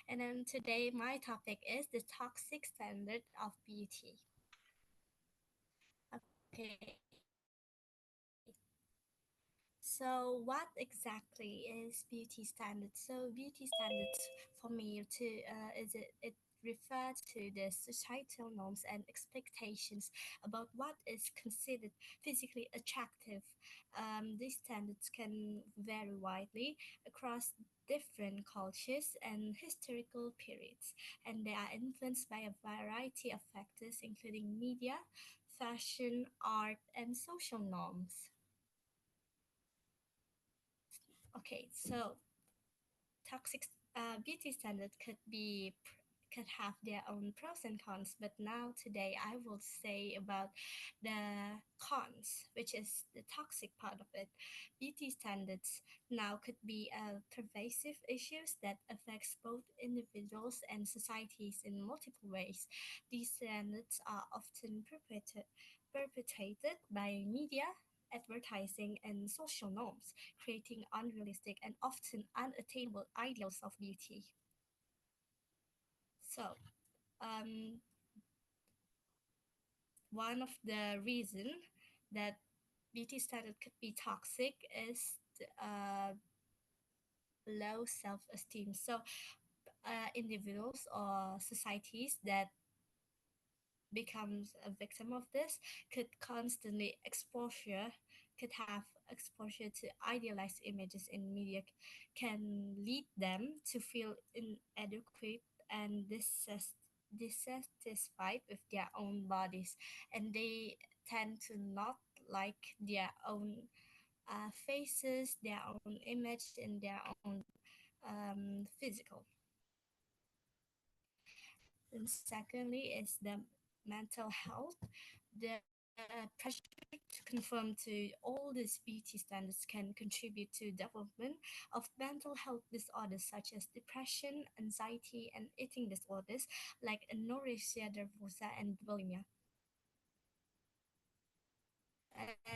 And then today, my topic is the toxic standard of beauty. Okay, so what exactly is beauty standards? So beauty standards for me to it refers to the societal norms and expectations about what is considered physically attractive. These standards can vary widely across different cultures and historical periods, and they are influenced by a variety of factors, including media, fashion, art, and social norms. Okay, so toxic beauty standard could have their own pros and cons, but now today I will say about the cons, which is the toxic part of it. Beauty standards now could be pervasive issues that affects both individuals and societies in multiple ways. These standards are often perpetrated by media, advertising, and social norms, creating unrealistic and often unattainable ideals of beauty. So, um, one of the reason that beauty standard could be toxic is low self-esteem. So, individuals or societies that becomes a victim of this could constantly exposure could have exposure to idealized images in media can lead them to feel inadequate and dissatisfied with their own bodies, and they tend to not like their own faces, their own image, and their own physical. And secondly is the mental health. The pressure to conform to all these beauty standards can contribute to development of mental health disorders such as depression, anxiety, and eating disorders like anorexia nervosa and bulimia.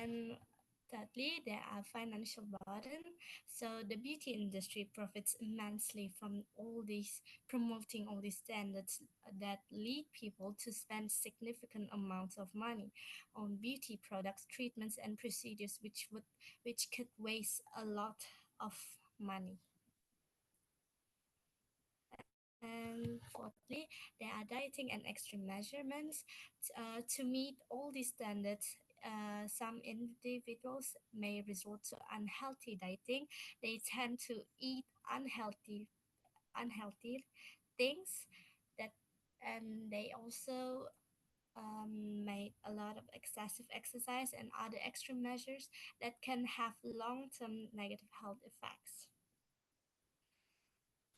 And thirdly, there are financial burden. So the beauty industry profits immensely from all these promoting all these standards that lead people to spend significant amounts of money on beauty products, treatments, and procedures, which could waste a lot of money. And fourthly, there are dieting and extreme measurements. To meet all these standards, some individuals may resort to unhealthy dieting. They tend to eat unhealthy things that, and they also made a lot of excessive exercise and other extreme measures that can have long-term negative health effects.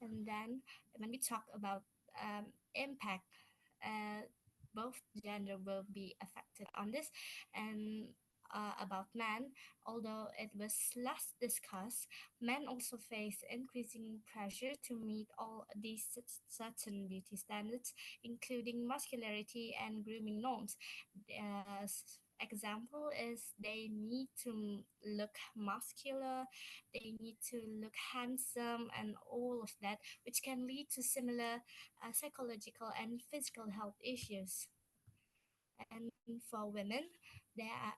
And then when we talk about impact, uh, both gender will be affected on this. And about men, although it was less discussed, men also face increasing pressure to meet all these certain beauty standards, including muscularity and grooming norms. Example is they need to look muscular, they need to look handsome, and all of that, which can lead to similar psychological and physical health issues. And for women, there are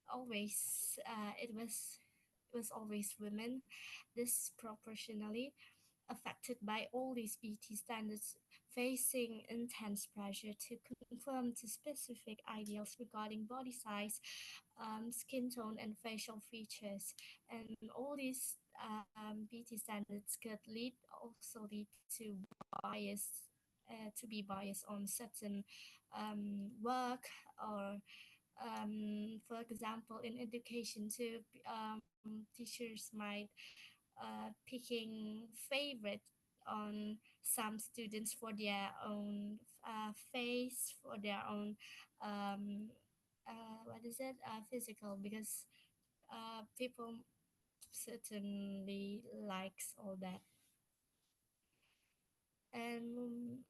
always it was always women disproportionately affected by all these beauty standards, facing intense pressure to conform to specific ideals regarding body size, skin tone, and facial features. And all these beauty standards could lead to bias. To be biased on certain work, or for example in education too, teachers might picking favorite on some students for their own face, for their own what is it, physical, because people certainly likes all that. And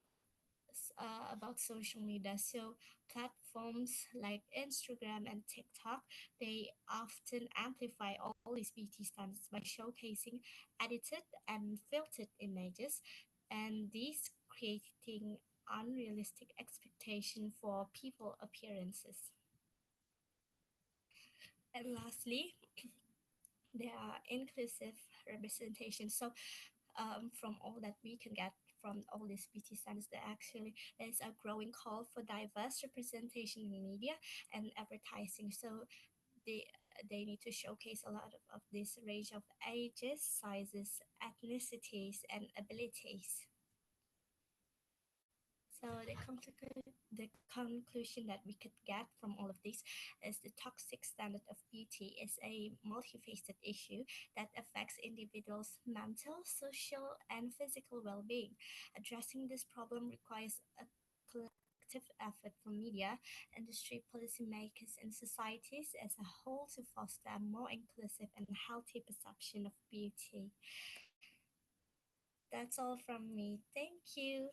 about social media. So platforms like Instagram and TikTok, they often amplify all these beauty standards by showcasing edited and filtered images, and these creating unrealistic expectation for people appearances. And lastly, there are inclusive representation. So from all that we can get from all these beauty standards, that actually there's a growing call for diverse representation in media and advertising. So they they need to showcase a lot of this range of ages, sizes, ethnicities, and abilities. So the conclusion that we could get from all of this is the toxic standard of beauty is a multifaceted issue that affects individuals' mental, social, and physical well-being. Addressing this problem requires a collective effort from media, industry, policymakers, and societies as a whole to foster a more inclusive and healthy perception of beauty. That's all from me. Thank you.